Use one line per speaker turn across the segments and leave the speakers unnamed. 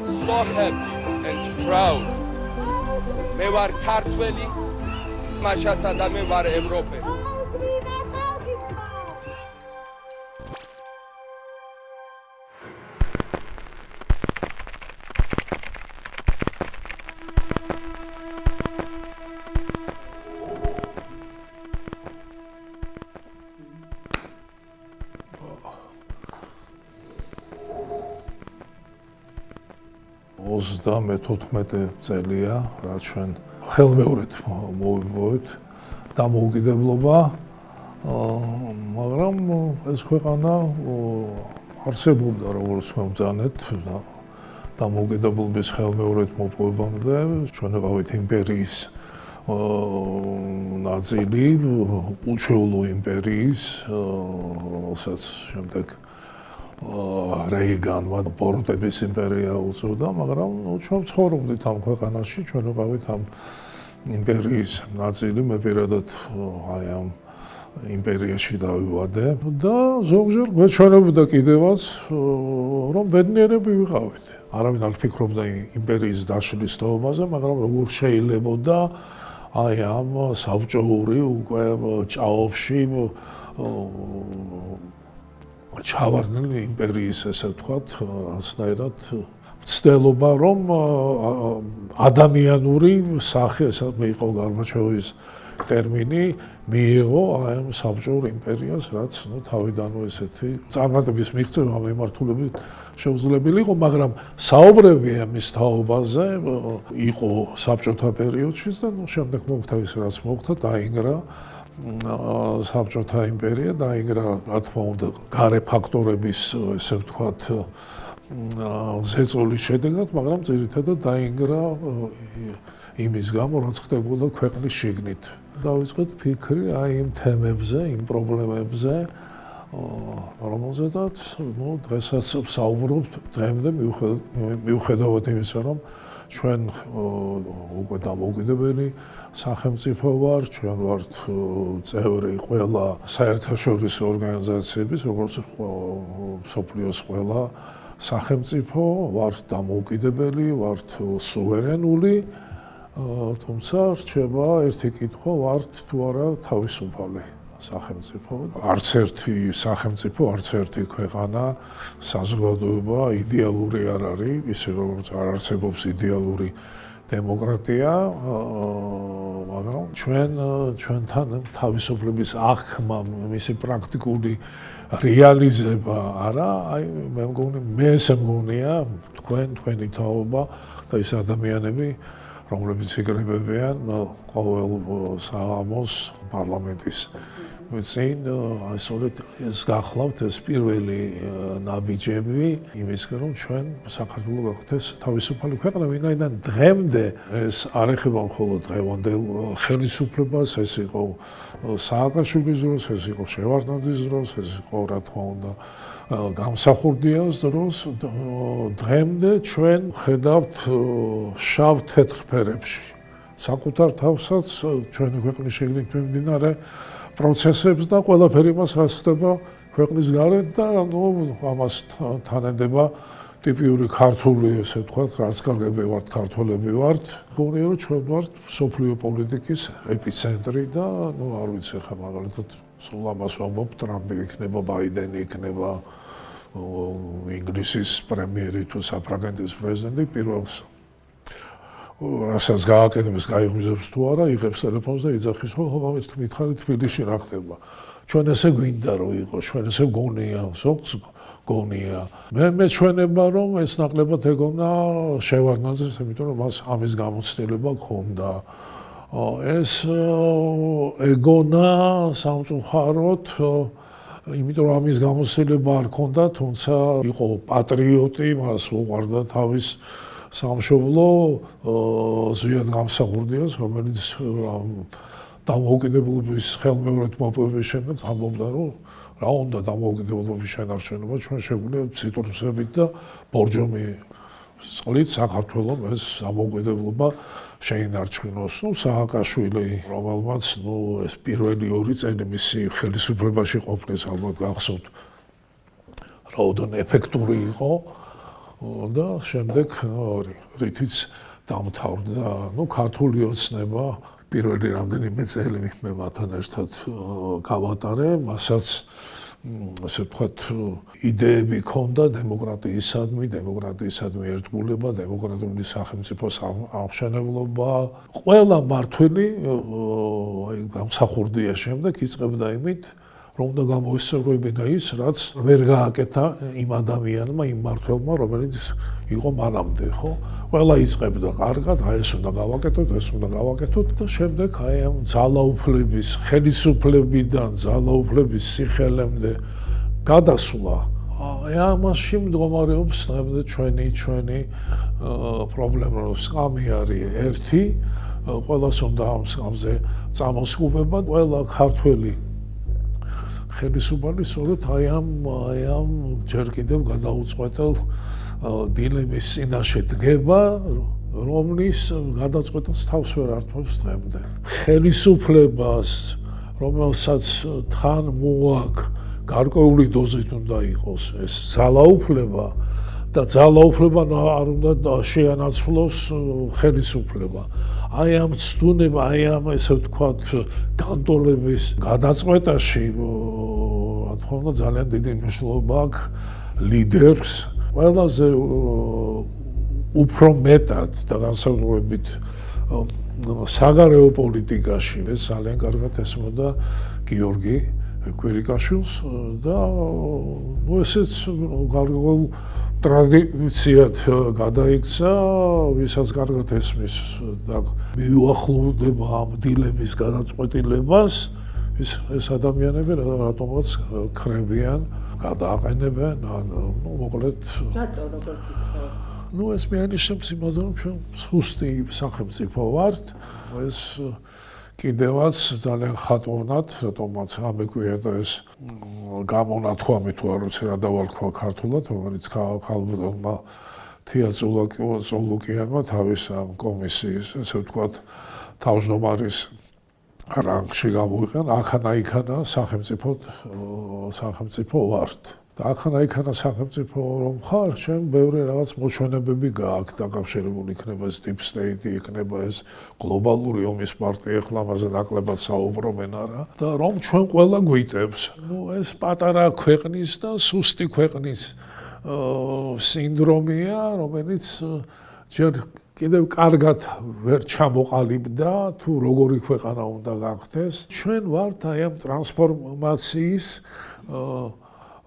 so happy and proud. მე ვარ ქართველი, მაშასა და მე ვარ ევროპელი.
და მე-14 წელია, რაც ჩვენ ხელმეორედ მოვიბოეთ დამოუკიდებლობა, მაგრამ ეს ქვეყანა არსებობდა როგორც მომძანეთ დამოუკიდებლობის ხელმეორედ მოპოვებამდე, ჩვენ ვიყავით იმპერიის ნაწილი, უჩვეულო იმპერიის, რომელსაც შემდეგ რეიგანმა ბოროტების იმპერია უწოდა, მაგრამ ჩვენ ცხოვრობდით ამ ქვეყანაში, ჩვენ ვიყავით ამ იმპერიის ნაწილი, მე პირადად აი ამ იმპერიაში დავივადე და ზოგჯერ გვეჩვენებოდა კიდევაც, რომ ბედნიერები ვიყავით. არავინ არ ფიქრობდა იმპერიის დაშლის თაობაზე, მაგრამ როგორ შეიძლებოდა აი ამ საბჭოური უკვე ჭაობში ჩავარდნილი იმპერიის, ესე ვთქვათ, რაღაცნაირად ცდელობა, რომ ადამიანური სახე, ესა იყო გორბაჩოვის ტერმინი, მიიღო აი ამ საბჭოურ იმპერიას, რაც თავიდანვე ესეთი წარმატების მიღწევა მიმართულებით შეუძლებელი იყო, მაგრამ საუბრები ამის თაობაზე იყო საბჭოთა პერიოდში და შემდეგ მოხდა ის, რაც მოხდა, დაინგრა საბჭოთა იმპერია, დაინგრა, რა თქმა უნდა, გარე ფაქტორების, ესე ვთქვათ, ზეწოლის შედეგად, მაგრამ ძირითადად დაინგრა იმის გამო, რაც ხდებოდა ქვეყნის შიგნით. დავიწყეთ ფიქრი აი იმ თემებზე, იმ პრობლემებზე, რომელზედაც, დღესაც ვსაუბრობთ, დღემდე მიუხედავად იმისა, რომ ჩვენ უკვე დამოუკიდებელი სახელმწიფო ვარ, ჩვენ ვართ წევრი ყველა საერთაშორისო ორგანიზაციების, როგორც მსოფლიოს ყველა სახელმწიფო, ვართ დამოუკიდებელი, ვართ სუვერენული, თუმცა რჩება ერთი კითხვა, ვართ თუ არა თავისუფალი სახელმწიფო. არც ერთი სახელმწიფო, არც ერთი ქვეყანა, საზოგადოება იდეალური არ არის, ისე როგორც არ არსებობს იდეალური დემოკრატია, მაგრამ ჩვენთან თავისუფლების აღქმა, მისი პრაქტიკული რეალიზება არა, აი მე მგონია, თქვენი თაობა და ის ადამიანები, რომლებიც იგრებებიან ყოველ საღამოს პარლამენტის წინ, აი სწორედ ეს გახლავთ ეს პირველი ნაბიჯები იმისგან, რომ ჩვენ საქართველო გახდეს თავისუფალი ქვეყანა, ვინაიდან დღემდე ეს არ ეხება მხოლოდ დღევანდელ ხელისუფლებას, ეს იყო სააკაშვილის დროს, ეს იყო შევარდნაძის დროს, ეს იყო რა თქმა უნდა გამსახურდიას დროს, დღემდე ჩვენ ხედავთ შავ-თეთრ ფერებში. საკუთარ თავსაც ჩვენი ქვეყნის შიგნით მიმდინარე პროცესებს და ყველაფერი მას რაც ხდება ქვეყნის გარეთ და ამას თანენდება ტიპიური ქართული, ესე ვთქვათ, რაცკარგები ვართ, ქართველები ვართ. მგონია, რომ ჩვენ ვართ მსოფლიო პოლიტიკის ეპიცენტრი და არ ვიცი ხა მაგალითად სულ ამას ვამბობ, ტრამპი იქნება, ბაიდენი იქნება, ინგლისის პრემიერი თუ საფრანგეთის პრეზიდენტი პირველს რასაც გააკეთებს, გაიღვიძებს თუ არა, იღებს ტელეფონს და იძახის, ხო, მითხარით თბილისში რა ხდება. ჩვენ ესე გვინდა რომ იყოს, ჩვენ ესე გონია, ზოგს გონია. მე ჩვენება რომ ეს ნაკლებად ეგონა შევარდნაძეს, იმიტომ რომ მას ამის გამოცდილება ჰქონდა. ეს ეგონა სამწუხაროდ, იმიტომ რომ ამის გამოცდილება არ ჰქონდა, თუმცა იყო პატრიოტი, მას უყვარდა თავის სამშობლო, ზვიად გამსახურდიას, რომელიც დამოუკიდებლობის ხელმეორედ მოპოვების შემდეგ ამბობდა, რომ რა უნდა დამოუკიდებლობის შენარჩუნება, ჩვენ შეგვიძლია ციტურუსებით და ბორჯომი წყლით საქართველოს ეს დამოუკიდებლობა შეინარჩუნოს. სააკაშვილი, რომელმაც ეს პირველი 2 წელი მისი ხელისუფლებაში ყოფნის ალბათ გახსოვთ, რაოდენ ეფექტური იყო. და შემდეგ რითიც დამთავრდა ქართული ოცნება პირველი რამდენიმე წელი მე მათთან ერთად გავატარე, მასაც ასე ვთქვათ იდეები ჰქონდა დემოკრატიისადმი ერთგულება, დემოკრატიული სახელმწიფოს აღმშენებლობა. ყველა მმართველი გამსახურდია შემდეგ იწყებდა იმით, რომ უნდა გამოესწორებინა ის, რაც ვერ გააკეთა იმ ადამიანმა, იმ მმართველმა, რომელიც იყო მანამდე, ხო? ყველა იწყებდა კარგად, ეს უნდა გავაკეთოთ და შემდეგ ამ ძალაუფლების, ხელისუფლებიდან ძალაუფლების სიხელემდე გადასვლა. ამაში მდგომარეობს დღემდე ჩვენი პრობლემა, რომ სკამი არის ერთი, ყველას უნდა ამ სკამზე წამოსკუბება, ყველა ქართველი ხელისუფალი სწორედ ამ ჯერ კიდევ გადაუწყვეტელ დილემის წინაშე დგება, რომლის გადაწყვეტას თავს ვერ ართმევს დღემდე. ხელისუფლებას, რომელსაც თან მოაქვს გარკვეული დოზით უნდა იყოს ეს ძალაუფლება და ძალაუფლება არ უნდა შეანაცვლოს ხელისუფლება. ამ ცდუნება, ამ ესე ვთქვათ განტოლების გადაწყვეტაში რა თქმა უნდა ძალიან დიდი მნიშვნელობა აქვს ლიდერს. ყველაზე უფრო მეტად და განსაკუთრებით საგარეო პოლიტიკაში ეს ძალიან კარგად ესმოდა გიორგი კვირიკაშვილს და ესეც გარკვეულ ტრადიციად გადაიქცა, ვისაც კარგად ესმის და მიუახლოვდება ამ დილების გადაწყვეტილებას, ეს ადამიანები რატომაც ქრებიან, გადააყენებენ, მოკლედ ეს მეანიშნებს იმაზე, რომ ჩვენ სუსტი სახელმწიფო ვართ, ეს კიდევაც ძალიან ხატოვნად, რატომაც ამეკვია და ეს გამონათქვამი თუ არ ვიცი რა დავალქვა ქართულად, რომელიც ქალბატონმა თია წოლუკიანმა თავის ამ კომისიის, ესე ვთქვათ, თავმჯდომარის რანგში გამოიყენა, აქანა-იქანა სახელმწიფო ვართ. და აქანა-იქანა სახელმწიფო რომ ხარ, ჩვენ ბევრი რაღაც მოჩვენებები გააქვს დაკავშირებული, იქნება ეს deep state, იქნება ეს გლობალური ომის პარტია, ახლა ამაზე ნაკლებად საუბრობენ არა და რომ ჩვენ ყველა გვიტევს. ეს პატარა ქვეყნის და სუსტი ქვეყნის სინდრომია, რომელიც ჯერ კიდევ კარგად ვერ ჩამოყალიბდა თუ როგორი ქვეყანა უნდა გახდეს. ჩვენ ვართ აი ამ ტრანსფორმაციის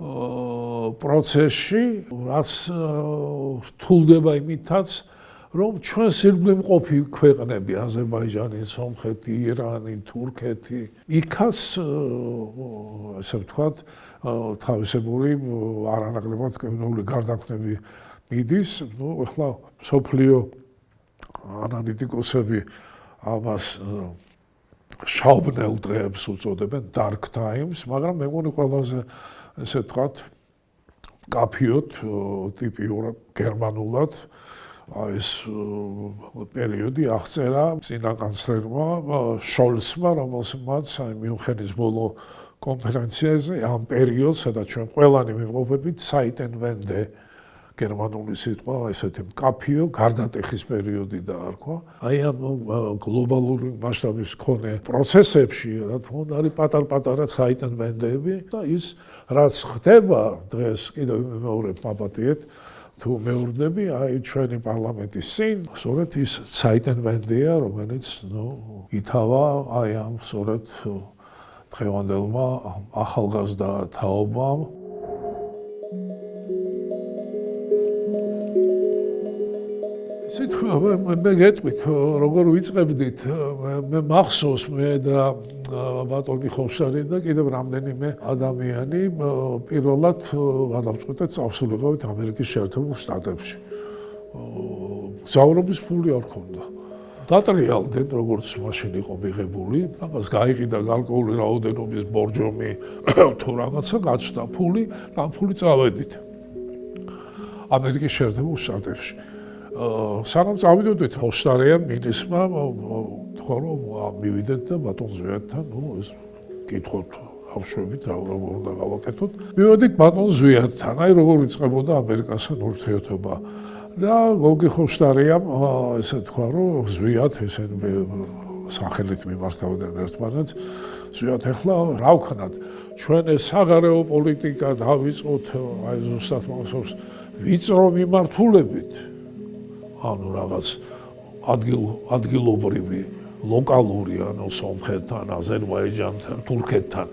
პროცესში, რაც რთულდება იმითაც, რომ ჩვენ სირბლემყოფი ქვეყნები, აზერბაიჯანი, სომხეთი, ირანი, თურქეთი, იქაც ესე ვთქვათ, თავისებური არანაკლებად კენეული გარდაქმნები მიდის. ახლა მსოფლიო ანალიტიკოსები ამას შავბნელ დღეებს უწოდებენ, dark times, მაგრამ მე მგონი ყველაზე ესე ვთქვათ, კაფიოთ ტიპიურად გერმანულად ეს პერიოდი აღწერა წინა კანცლერმა შოლცმა, რომელსაც მიუნხენის ბოლო კონფერენციაზე ამ პერიოდს, სადაც ჩვენ ყველანი ვიმყოფებით, საიტენვენდე გერმანული სიტყვა, ესეთი მკაფიო გარდატეხის პერიოდი დაარქვა. აი ამ გლობალური მასშტაბის მქონე პროცესებში, რა თქმა უნდა, არის პატარ-პატარა საიტენვენდეები და ის რაც ხდება დღეს კიდევ მეორე პაპატიეთ თუ მეურნები, აი ჩვენი პარლამენტის წინ, სწორედ ის საიტენვენდეა, რომელიც ითავა აი ამ სწორედ დღევანდელმა ახალგაზრდა თაობამ. მე გეტყვით, როგორ ვიწყებდით, მე მახსოვს მე და ბატონი ხოშარი და კიდევ რამდენიმე ადამიანი პირველად გადავწყვეტეთ წავსულიყავით ამერიკის შეერთებულ შტატებში. გზავრობის ფული არ ჰქონდა. დატრიალდნენ, როგორც მაშინ იყო მიღებული, რაღაც გაიყიდა გარკვეული რაოდენობის ბორჯომი თუ რაღაცა გაჩნდა ფული, და ფული წავედით ამერიკის შეერთებულ შტატებში. სანამ წავიდოდით ხოშტარიან მინისმა, თქვა რომ მივიდეთ და ბატონ ზვიათთან, ეს კითხოთ გავშვებით, როგორ უნდა გავაკეთოთ. მივედით ბატონ ზვიადთან, აი როგორ იწყებოდა ამერიკასთან ურთიერთობა. და გოგიხოშტარიამ ესე თქვა, რომ ზვიად ესენ სახელით მიმართავდნენ ერთმანეთს. ზვიად ახლა რა ვქნათ? ჩვენ ეს საგარეო პოლიტიკა დავიწყოთ, აი ზუსტად მახსოვს, ვიწრო მიმართულებით. ანუ რაღაც ადგილობრივი, ლოკალური, ანუ სომხეთთან, აზერბაიჯანთან, თურქეთთან.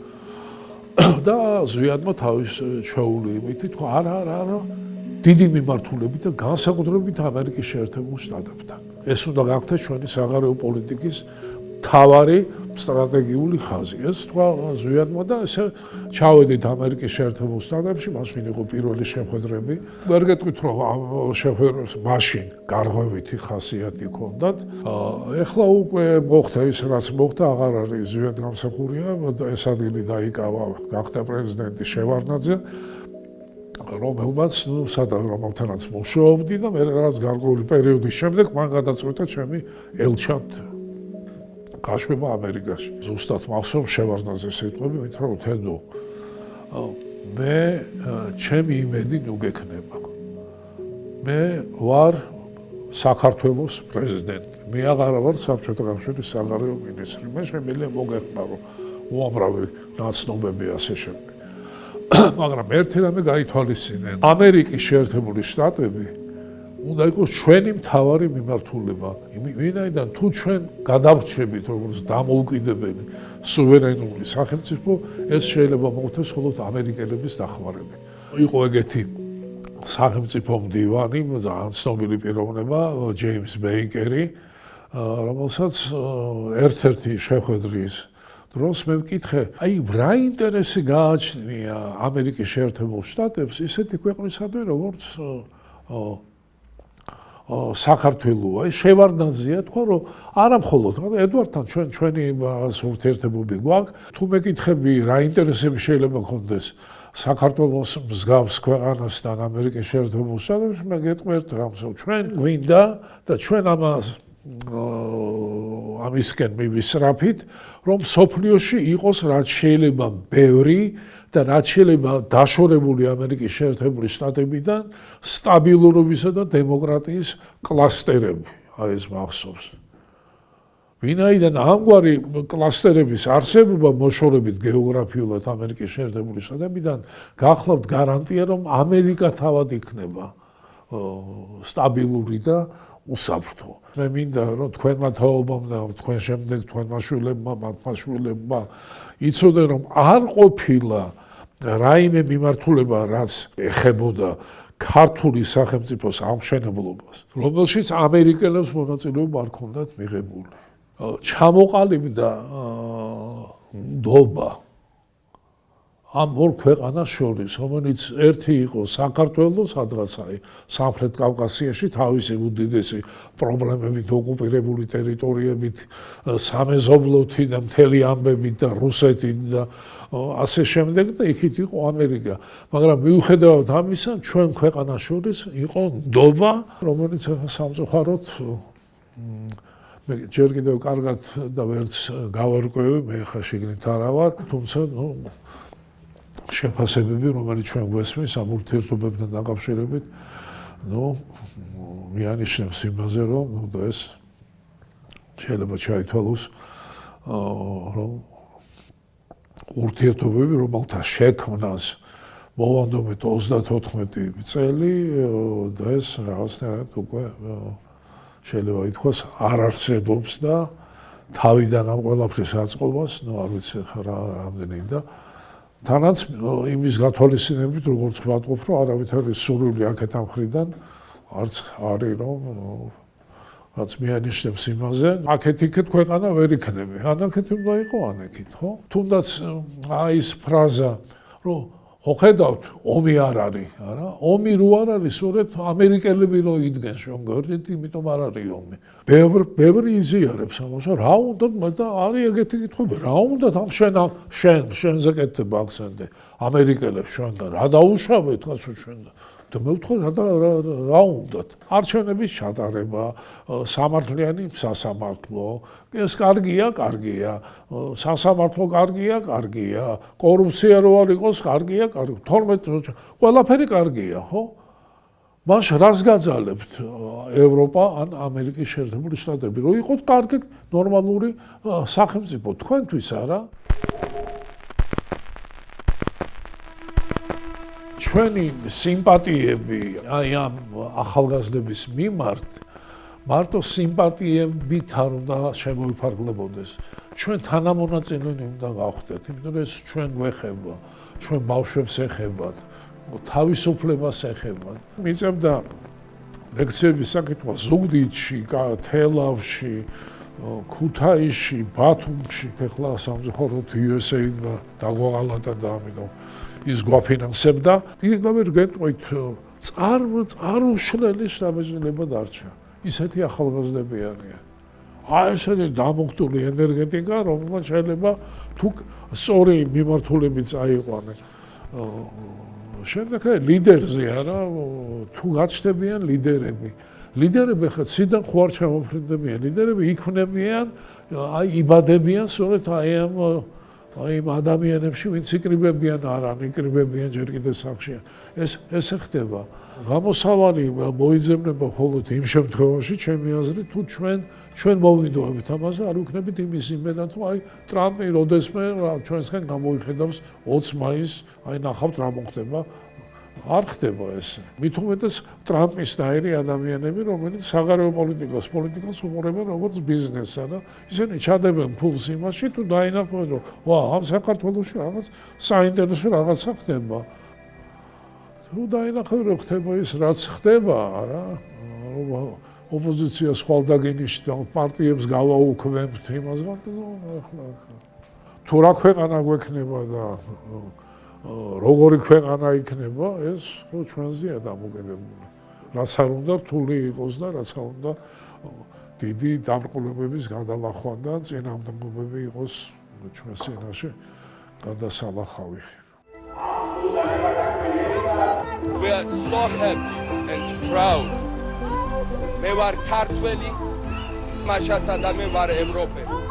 და ზვიადმა თავის ჩვეული იმით თქვა, არა, დიდი მიმართულებით და განსაკუთრებით ამერიკის შეერთებულ შტატებთან. ეს უნდა გახდეს ჩვენი საგარეო პოლიტიკის მთავარი სტრატეგიული ხაზი. ეს თქვა ზვიადმა და ესე ჩავედით ამერიკის შეერთებულ შტატებში, მაშინ იყო პირველი შეხვედრები. ვერ გეტყვით, რომ ამ შეხვედრებს მაშინ გარღვევითი ხასიათი ჰქონდათ. ეხლა უკვე მოხდა ის, რაც მოხდა, აღარ არის ზვიად გამსახურია, ეს ადგილი დაიკავა, გახდა პრეზიდენტი შევარდნაძე, რომელმაც, რომელთანაც მუშაობდი და მე რაღაც გარკვეული პერიოდის შემდეგ მან გადაწყვიტა ჩემი ელჩად გაშვება ამერიკაში. ზუსტად მახსოვს შევარდნაძეს სიტყვები, მით რომ თედო მე ჩემი იმედი ნუ გექნება. მე ვარ საქართველოს პრეზიდენტი. მე აღარ ვარ საბჭოთა კავშირის საგარეო მინისტრი. მე შემიძლია მოგეხმარო, რომ უამრავი ნაცნობები ასე შემდეგ. მაგრამ ერთი რამე გაითვალისწინე. ამერიკის შეერთებული შტატები უნდა იყოს ჩვენი მთავარი მიმართულება. ვინაიდან თუ ჩვენ გადავრჩებით როგორც დამოუკიდებელი სუვერენული სახელმწიფო, ეს შეიძლება მოხდეს მხოლოდ ამერიკელების დახმარებით. იყო ეგეთი სახელმწიფო მდივანი, ძალიან ცნობილი პიროვნება, ჯეიმს ბეიკერი, რომელსაც ერთ-ერთი შეხვედრის დროს მე ვკითხე, აი რა ინტერესი გააჩნია ამერიკის შეერთებულ შტატებს ისეთი ქვეყნისადმი, როგორც საქართველო. აი შევარდნაძეა თქვა, რომ არა მხოლოდ ედვარდთან ჩვენი ურთიერთობები გვაქვს, თუ მეკითხები რა ინტერესები შეიძლება გქონდეს საქართველოს მსგავს ქვეყანასთან ამერიკის შეერთებულ შტატებში, მე გეტყვით რამს, ჩვენ გვინდა და ჩვენ ამისკენ მივისწრაფით, რომ სოფლიოში იყოს რაც შეიძლება ბევრი და რაც შეიძლება დაშორებული ამერიკის შეერთებული შტატებიდან სტაბილურობისა და დემოკრატიის კლასტერები. აი ეს მახსოვს. ვინაიდან ამგვარი კლასტერების არსებობა მოშორებით გეოგრაფიულად ამერიკის შეერთებული შტატებიდან გახლავთ გარანტია, რომ ამერიკა თავად იქნება სტაბილური და უსაფრთხო. მე მინდა რომ თქვენმა თაობამ და თქვენ შემდეგ თქვენმა შვილებმა, მათმა შვილებმა იცოდე, რომ არ ყოფილა რაიმე მიმართულება, რაც ეხებოდა ქართული სახელმწიფოს ამშენებლობას, რომელშიც ამერიკელებს მონაწილეობა არ ქონდათ მიღებული. ჩამოყალიბდა ნდობა ამ ორ ქვეყანას შორის, რომელიც ერთი იყო საქართველო, სადღაც აი სამხრეთ კავკასიაში თავისი უდიდესი პრობლემებით, ოკუპირებული ტერიტორიებით, სამეზობლოთი და მთელი ამბებით და რუსეთით და ასე შემდეგ და იქით იყო ამერიკა. მაგრამ მიუხედავად ამისა, ჩვენ ქვეყანას შორის იყო ნდობა, რომელიც სამწუხაროდ მე ჯერ კიდევ კარგად და ვერც გავარკვევი, მე ხა შიგნით არა ვარ, თუმცა შეფასებები, რომელიც ჩვენ გვესმის ამ ურთიერთობებთან დაკავშირებით, მიანიშნებს იმაზე, რომ ეს შეიძლება ჩაითვალოს, რომ ურთიერთობები, რომელთა შექმნას მოვანდომეთ 34 წელი და ეს რაღაცნაირად უკვე შეიძლება ითქვას არ არსებობს და თავიდან ამ ყველაფრის აწყობას, არ ვიცი რა რამდენი და თანაც იმის გათვალისწინებით, როგორც ვატყობ, რომ არავითარი სურვილი აქეთ ამ მხრიდან არც არის, რომ რაც მიანიშნებს იმაზე, აქეთ-იქეთ ქვეყანა ვერ იქნება. ანაკეთ უნდა იყო ანაკით, ხო? თუნდაც აი ეს ფრაზა, რომ ხო ხედავთ, ომი არ არის, არა? ომი რო არ არის, სწორედ ამერიკელები რო იდგენ შონგორდით, იმიტომ არ არის ომი. ბევრი იზიარებს ამას, რა უნდა და არის ეგეთი კითხვები, რა უნდა ამ შენზე კეთდება აქცენტი ამერიკელებს ჩვენგან, რა დაუშავეთ კაცო ჩვენგან. და მე ვთქვი რა უნდათ არჩევნების ჩატარება სამართლიანი სასამართლო ეს კარგია სასამართლო კარგია კორუფცია რო არ იყოს კარგია 12 ყველაფერი კარგია ხო მას რას გაძალებთ ევროპა ან ამერიკის შეერთებული შტატები რო იყოს კარგი ნორმალური სახელმწიფო თქვენთვის არა ჩვენი სიმპათიები აი ამ ახალგაზრდების მიმართ მარტო სიმპათიებით არ უნდა შემოიფარგლებოდეს ჩვენ თანამონაწილენი უნდა გავხდეთ იმიტომ რომ ეს ჩვენ გვეხება ჩვენ ბავშვებს ეხებათ თავისუფლებას ეხებათ მიწევდა ლექციების საკითხვა ზუგდიდში თელავში ქუთაისში ბათუმში ეხლა სამწუხაროდ USA-მა დაგვაღალატა და ამიტომ ის გვაფინანსებდა პირდაპირ გეტყვით წარუშლელი შთაბეჭდილება დარჩა ისეთი ახალგაზრდები არიან აი ესეთი დამოუკიდებელი ენერგეტიკა რომელმაც შეიძლება თუ სწორი მიმართულებით წაიყვანეს შემდეგ ლიდერზე არა თუ გაჩნდებიან ლიდერები ხა ციდან ხო არ ჩამოფრინდებიან ლიდერები იქმნებიან აი იბადებიან სწორედ აი ამ ადამიანებში ვინც იკრიბებიან არან იკრიბებიან ჯერ კიდევ სახშია ეს ხდება გამოსავალი მოიძებნება მხოლოდ იმ შემთხვევაში ჩემი აზრით თუ ჩვენ მოვიდოებით ამაზე არ ვიქნებით იმის იმედად თუ აი ტრამპი როდესმე ჩვენსგან გამოიხედავს 20 მაისს აი ნახავთ რა მოხდება არ ხდება ეს მით უმეტეს ტრამპისნაირი ადამიანები რომელიც საგარეო პოლიტიკას უყურებენ როგორც ბიზნესს და ისინი ჩადებენ ფულს იმაში თუ დაინახავენ რომ ვა ამ საქართველოში რაღაც საინტერესო რაღაცა ხდება თუ დაინახავენ რომ ხდება ის რაც ხდება რა ოპოზიციას ხვალდაგენიში და პარტიებს გავაუქმებთ იმას ახლა თუ რა ქვეყანა გვექნება და როგორი ქვეყანა იქნება ეს ხო ჩვენზეა დამოკიდებული რაც არ უნდა რთული იყოს და რაც არ უნდა დიდი დამრყულებების გადალახვან და წინამდებობები იყოს ჩვენს ენაში გადასალახავი
We are so happy and proud მე ვარ ქართველი მაშასა და მე ვარ ევროპელი